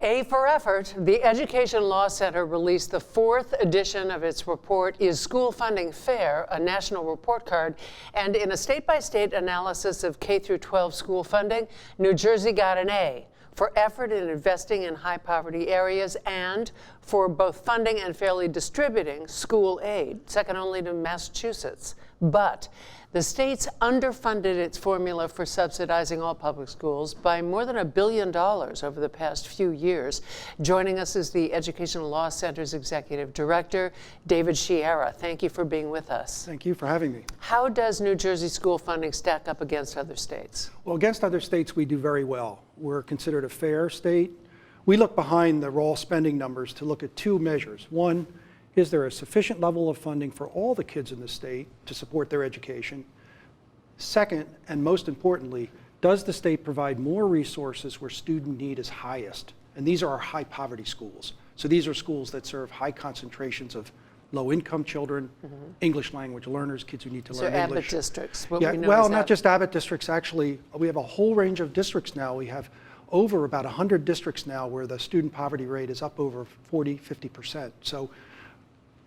A for effort, the Education Law Center released the 4th edition of its report, Is School Funding Fair? A National Report Card. And in a state-by-state analysis of K-12 school funding, New Jersey got an A for effort in investing in high-poverty areas and for both funding and fairly distributing school aid, second only to Massachusetts. But the state's underfunded its formula for subsidizing all public schools by more than $1 billion over the past few years. Joining us is the Education Law Center's Executive Director, David Sciarra. Thank you for being with us. Thank you for having me. How does New Jersey school funding stack up against other states? Well, against other states, we do very well. We're considered a fair state. We look behind the raw spending numbers to look at two measures. One, is there a sufficient level of funding for all the kids in the state to support their education? Second, and most importantly, does the state provide more resources where student need is highest? And these are our high poverty schools. So these are schools that serve high concentrations of low-income children, English language learners, kids who need to learn English. So Abbott districts. Well, not just Abbott districts. Actually, we have a whole range of districts now. We have over about 100 districts now where the student poverty rate is up over 40, 50%. So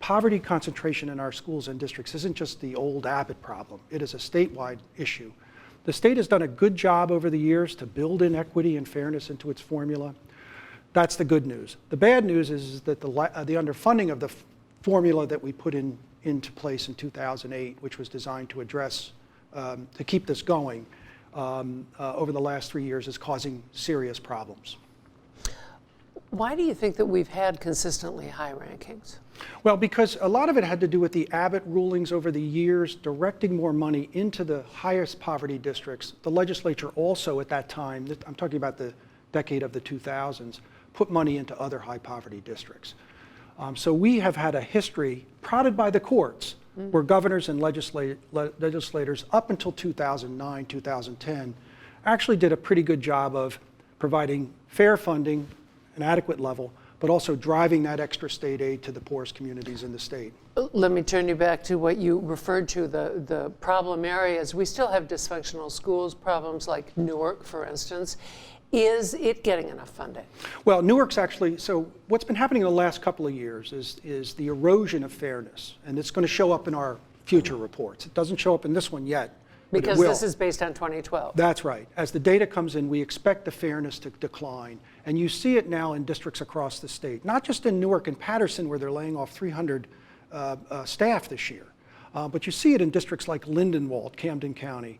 poverty concentration in our schools and districts isn't just the old Abbott problem. It is a statewide issue. The state has done a good job over the years to build in equity and fairness into its formula. That's the good news. The bad news is that the underfunding of the formula that we put into place in 2008, which was designed to address, to keep this going over the last 3 years, is causing serious problems. Why do you think that we've had consistently high rankings? Well, because a lot of it had to do with the Abbott rulings over the years, directing more money into the highest poverty districts. The legislature also at that time, I'm talking about the decade of the 2000s, put money into other high poverty districts. So we have had a history prodded by the courts where governors and legislators up until 2009, 2010 actually did a pretty good job of providing fair funding, an adequate level, but also driving that extra state aid to the poorest communities in the state. Let me turn you back to what you referred to, the problem areas. We still have dysfunctional schools, problems like Newark, for instance. Is it getting enough funding? Well, Newark's actually, so what's been happening in the last couple of years is the erosion of fairness, and it's going to show up in our future reports. It doesn't show up in this one yet. Because this is based on 2012. That's right. As the data comes in, we expect the fairness to decline. And you see it now in districts across the state, not just in Newark and Patterson, where they're laying off 300 staff this year, but you see it in districts like Lindenwold, Camden County,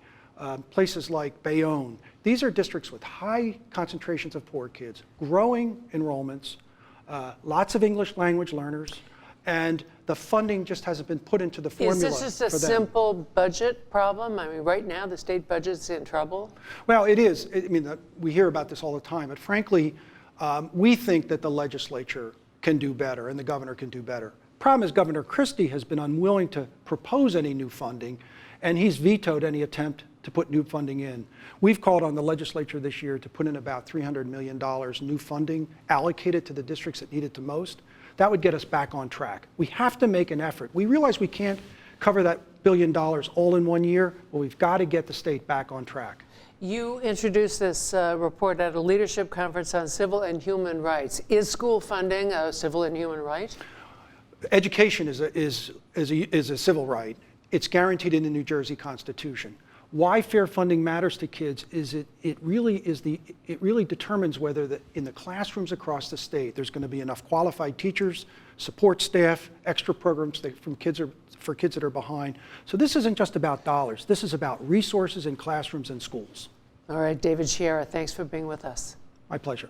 places like Bayonne. These are districts with high concentrations of poor kids, growing enrollments, lots of English language learners, and the funding just hasn't been put into the formula. Is this just a simple budget problem? I mean, right now the state budget's in trouble? Well, it is. I mean, we hear about this all the time, but frankly, we think that the legislature can do better and the governor can do better. Problem is Governor Christie has been unwilling to propose any new funding, and he's vetoed any attempt to put new funding in. We've called on the legislature this year to put in about $300 million new funding allocated to the districts that need it the most. That would get us back on track. We have to make an effort. We realize we can't cover that $1 billion all in 1 year, but we've got to get the state back on track. You introduced this report at a leadership conference on civil and human rights. Is school funding a civil and human right? Education is a civil right. It's guaranteed in the New Jersey Constitution. Why fair funding matters to kids is it really determines whether in the classrooms across the state there's going to be enough qualified teachers, support staff, extra programs for kids that are behind. So this isn't just about dollars. This is about resources in classrooms and schools. All right, David Sciarra, thanks for being with us. My pleasure.